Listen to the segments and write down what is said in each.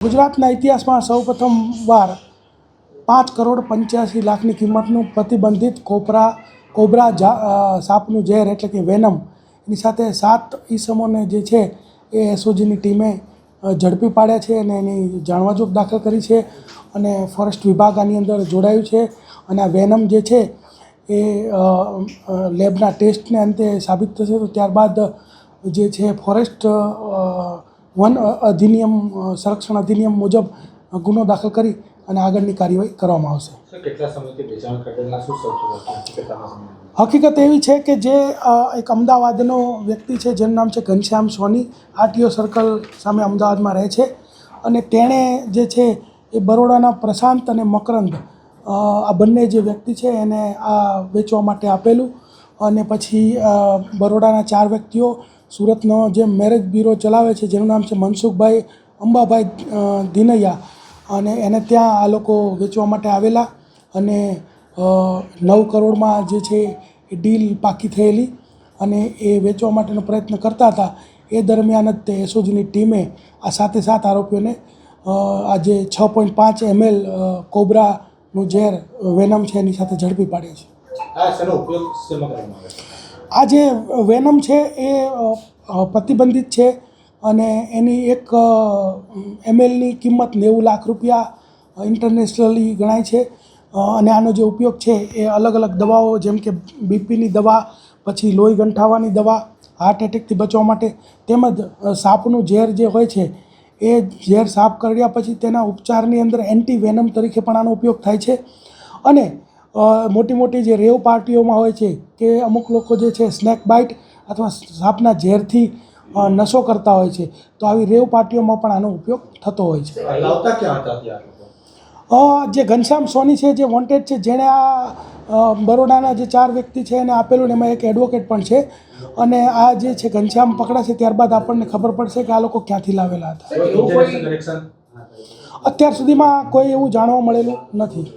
ગુજરાતના ઇતિહાસમાં સૌપ્રથમવાર 5,85 લાખની કિંમતનું પ્રતિબંધિત કોબરા સાપનું ઝેર એટલે કે વેનમ એની સાથે 7 ઈસમોને જે છે એ એસઓજીની ટીમે ઝડપી પાડ્યા છે અને એની જાણવાજોગ દાખલ કરી છે અને ફોરેસ્ટ વિભાગ આની અંદર જોડાયું છે અને આ વેનમ જે છે એ લેબના ટેસ્ટને અંતે સાબિત થશે તો ત્યારબાદ જે છે ફોરેસ્ટ વન અધિનિયમ સંરક્ષણ અધિનિયમ મુજબ ગુનો દાખલ કરી અને આગળની કાર્યવાહી કરવામાં આવશે. હકીકત એવી છે કે જે એક અમદાવાદનો વ્યક્તિ છે જેનું નામ છે ઘનશ્યામ સોની, આરટીઓ સર્કલ સામે અમદાવાદમાં રહે છે અને તેણે જે છે એ બરોડાના પ્રશાંત અને મકરંદ આ બંને જે વ્યક્તિ છે એને આ વેચવા માટે આપેલું અને પછી બરોડાના 4 વ્યક્તિઓ સુરતનો જે મેરેજ બ્યુરો ચલાવે છે જેનું નામ છે મનસુખભાઈ અંબાભાઈ દિનૈયા અને એને ત્યાં આ લોકો વેચવા માટે આવેલા અને 9 કરોડમાં જે છે એ ડીલ પાકી થયેલી અને એ વેચવા માટેનો પ્રયત્ન કરતા હતા. એ દરમિયાન જ તે એસઓજીની ટીમે આ 7 આરોપીઓને આ જે 6.5 ml કોબરાનું ઝેર વેનમ છે એની સાથે ઝડપી પાડ્યા છે. આ જે વેનમ છે એ પ્રતિબંધિત છે અને એની 1 mlની કિંમત 90 લાખ રૂપિયા ઇન્ટરનેશનલી ગણાય છે અને આનો જે ઉપયોગ છે એ અલગ અલગ દવાઓ જેમ કે બીપીની દવા, પછી લોહી ગંઠાવાની દવા, હાર્ટ એટેકથી બચવા માટે તેમજ સાપનું ઝેર જે હોય છે એ ઝેર સાફ કર્યા પછી તેના ઉપચારની અંદર એન્ટી વેનમ તરીકે પણ આનો ઉપયોગ થાય છે અને મોટી જે રેવ પાર્ટીઓમાં હોય છે કે અમુક લોકો જે છે સ્નેક બાઇટ અથવા સાપના ઝેરથી નશો કરતા હોય છે તો આવી રેવ પાર્ટીઓમાં પણ આનો ઉપયોગ થતો હોય છે. જે ઘનશ્યામ સોની છે જે વોન્ટેડ છે જેણે આ બરોડાના જે 4 વ્યક્તિ છે એને આપેલું ને એમાં એક એડવોકેટ પણ છે અને આ જે છે ઘનશ્યામ પકડાશે ત્યારબાદ આપણને ખબર પડશે કે આ લોકો ક્યાંથી લાવેલા હતા. અત્યાર સુધીમાં કોઈ એવું જાણવા મળેલું નથી.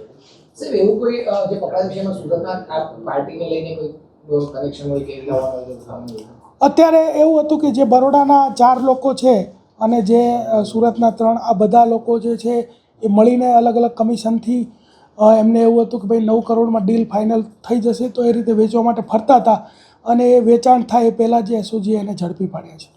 એવું કોઈ જે પકડાયું છે એમાં સુરતના આ પાર્ટીને લઈને કોઈ કનેક્શન હોય કે અત્યારે એવું હતું કે જે બરોડાના 4 લોકો છે અને જે સુરતના 3 આ બધા લોકો જે છે એ મળીને અલગ અલગ કમિશનથી એમને એવું હતું કે ભાઈ 9 કરોડમાં ડીલ ફાઇનલ થઈ જશે તો એ રીતે વેચવા માટે ફરતા હતા અને એ વેચાણ થાય એ પહેલાં જે એસઓજીએ એને ઝડપી પાડ્યા છે.